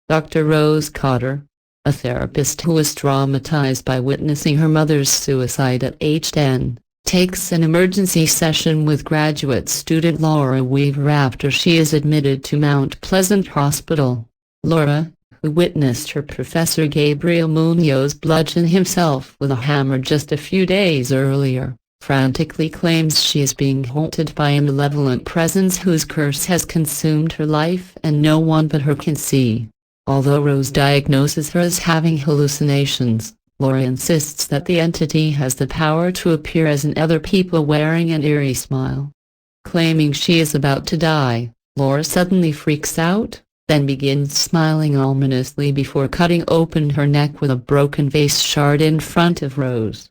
Dr. Rose Cotter, a therapist who was traumatized by witnessing her mother's suicide at age 10, takes an emergency session with graduate student Laura Weaver after she is admitted to Mount Pleasant Hospital. Laura, who witnessed her professor Gabriel Munoz bludgeon himself with a hammer just a few days earlier, frantically claims she is being haunted by a malevolent presence whose curse has consumed her life and no one but her can see. Although Rose diagnoses her as having hallucinations, Laura insists that the entity has the power to appear as in other people wearing an eerie smile. Claiming she is about to die, Laura suddenly freaks out, then begins smiling ominously before cutting open her neck with a broken vase shard in front of Rose.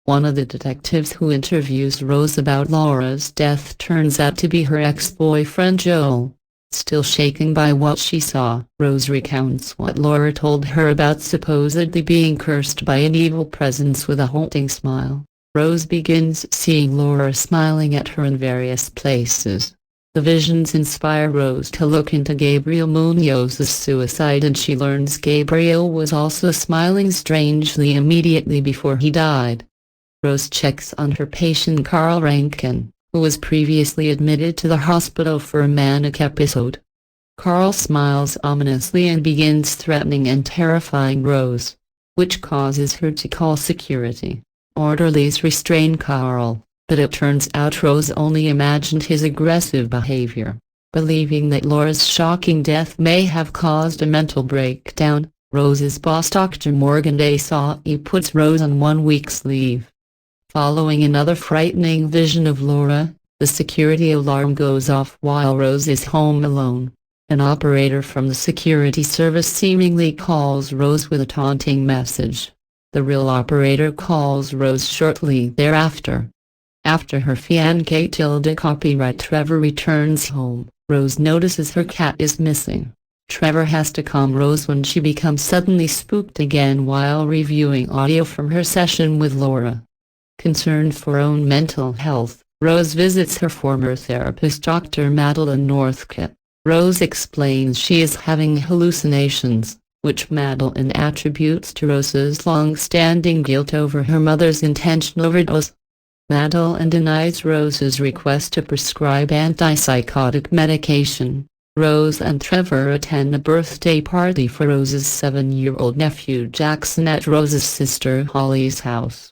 One of the detectives who interviews Rose about Laura's death turns out to be her ex-boyfriend Joel. Still shaken by what she saw, Rose recounts what Laura told her about supposedly being cursed by an evil presence with a haunting smile. Rose begins seeing Laura smiling at her in various places. The visions inspire Rose to look into Gabriel Munoz's suicide, and she learns Gabriel was also smiling strangely immediately before he died. Rose checks on her patient Carl Rankin, who was previously admitted to the hospital for a manic episode. Carl smiles ominously and begins threatening and terrifying Rose, which causes her to call security. Orderlies restrain Carl, but it turns out Rose only imagined his aggressive behavior. Believing that Laura's shocking death may have caused a mental breakdown, Rose's boss Dr. Morgan Desai puts Rose on 1 week's leave. Following another frightening vision of Laura, the security alarm goes off while Rose is home alone. An operator from the security service seemingly calls Rose with a taunting message. The real operator calls Rose shortly thereafter. After her fiancé Tilda copyright Trevor returns home, Rose notices her cat is missing. Trevor has to calm Rose when she becomes suddenly spooked again while reviewing audio from her session with Laura. Concerned for her own mental health, Rose visits her former therapist Dr. Madeline Northcott. Rose explains she is having hallucinations, which Madeline attributes to Rose's long-standing guilt over her mother's intentional overdose. Madeline denies Rose's request to prescribe antipsychotic medication. Rose and Trevor attend a birthday party for Rose's 7-year-old nephew Jackson at Rose's sister Holly's house.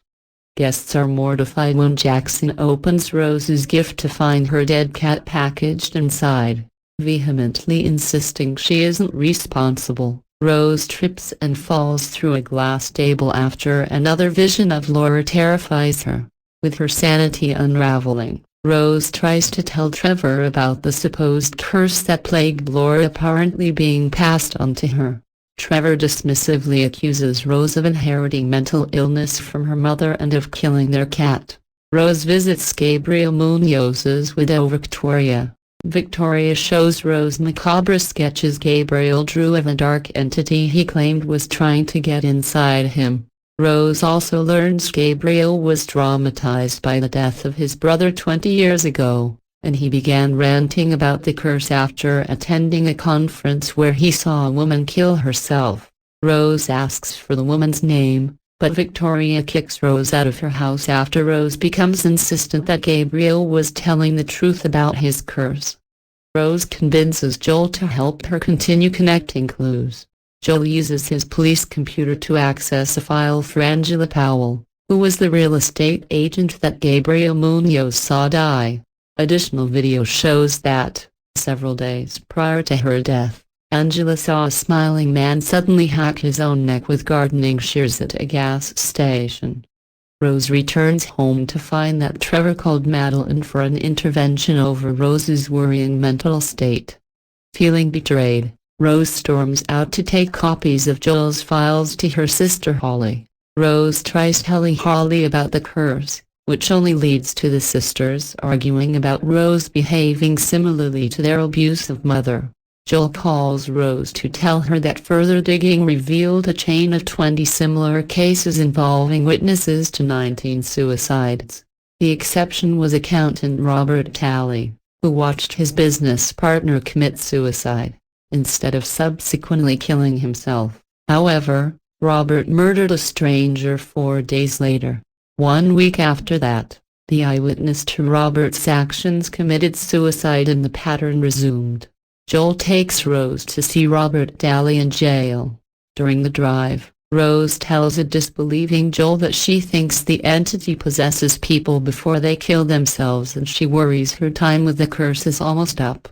Guests are mortified when Jackson opens Rose's gift to find her dead cat packaged inside, vehemently insisting she isn't responsible. Rose trips and falls through a glass table after another vision of Laura terrifies her. With her sanity unraveling, Rose tries to tell Trevor about the supposed curse that plagued Laura apparently being passed on to her. Trevor dismissively accuses Rose of inheriting mental illness from her mother and of killing their cat. Rose visits Gabriel Munoz's widow Victoria. Victoria shows Rose macabre sketches Gabriel drew of a dark entity he claimed was trying to get inside him. Rose also learns Gabriel was traumatized by the death of his brother 20 years ago, and he began ranting about the curse after attending a conference where he saw a woman kill herself. Rose asks for the woman's name, but Victoria kicks Rose out of her house after Rose becomes insistent that Gabriel was telling the truth about his curse. Rose convinces Joel to help her continue connecting clues. Joel uses his police computer to access a file for Angela Powell, who was the real estate agent that Gabriel Munoz saw die. Additional video shows that, several days prior to her death, Angela saw a smiling man suddenly hack his own neck with gardening shears at a gas station. Rose returns home to find that Trevor called Madeline for an intervention over Rose's worrying mental state. Feeling betrayed, Rose storms out to take copies of Joel's files to her sister Holly. Rose tries telling Holly about the curse, which only leads to the sisters arguing about Rose behaving similarly to their abusive mother. Joel calls Rose to tell her that further digging revealed a chain of 20 similar cases involving witnesses to 19 suicides. The exception was accountant Robert Talley, who watched his business partner commit suicide. instead of subsequently killing himself. However, Robert murdered a stranger 4 days later. 1 week after that, the eyewitness to Robert's actions committed suicide and the pattern resumed. Joel takes Rose to see Robert Daly in jail. During the drive, Rose tells a disbelieving Joel that she thinks the entity possesses people before they kill themselves, and she worries her time with the curse is almost up.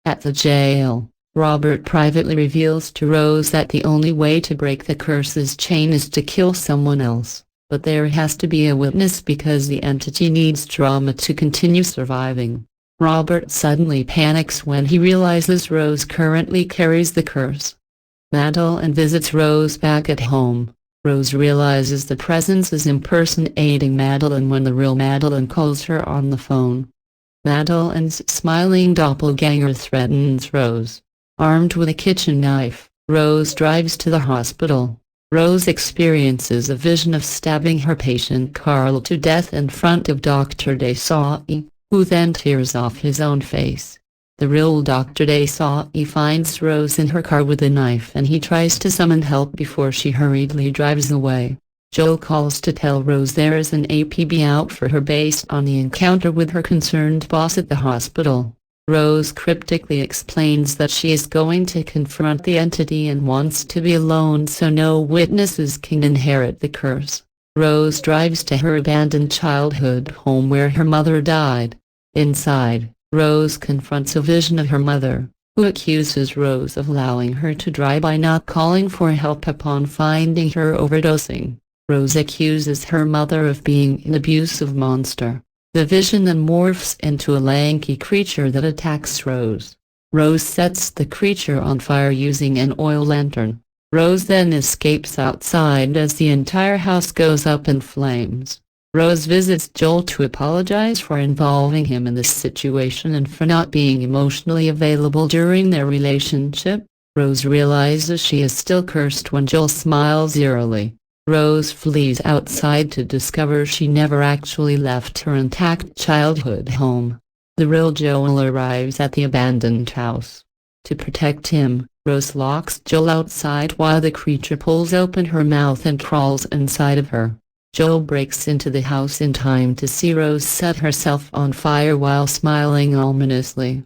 At the jail, Robert privately reveals to Rose that the only way to break the curse's chain is to kill someone else, but there has to be a witness because the entity needs drama to continue surviving. Robert suddenly panics when he realizes Rose currently carries the curse. Madeline visits Rose back at home. Rose realizes the presence is impersonating Madeline when the real Madeline calls her on the phone. Madeline's smiling doppelganger threatens Rose. Armed with a kitchen knife, Rose drives to the hospital. Rose experiences a vision of stabbing her patient Carl to death in front of Dr. Desai, who then tears off his own face. The real Dr. Desai finds Rose in her car with a knife and he tries to summon help before she hurriedly drives away. Joel calls to tell Rose there is an APB out for her based on the encounter with her concerned boss at the hospital. Rose cryptically explains that she is going to confront the entity and wants to be alone so no witnesses can inherit the curse. Rose drives to her abandoned childhood home where her mother died. Inside, Rose confronts a vision of her mother, who accuses Rose of allowing her to die by not calling for help upon finding her overdosing. Rose accuses her mother of being an abusive monster. The vision then morphs into a lanky creature that attacks Rose. Rose sets the creature on fire using an oil lantern. Rose then escapes outside as the entire house goes up in flames. Rose visits Joel to apologize for involving him in this situation and for not being emotionally available during their relationship. Rose realizes she is still cursed when Joel smiles eerily. Rose flees outside to discover she never actually left her intact childhood home. The real Joel arrives at the abandoned house. To protect him, Rose locks Joel outside while the creature pulls open her mouth and crawls inside of her. Joel breaks into the house in time to see Rose set herself on fire while smiling ominously.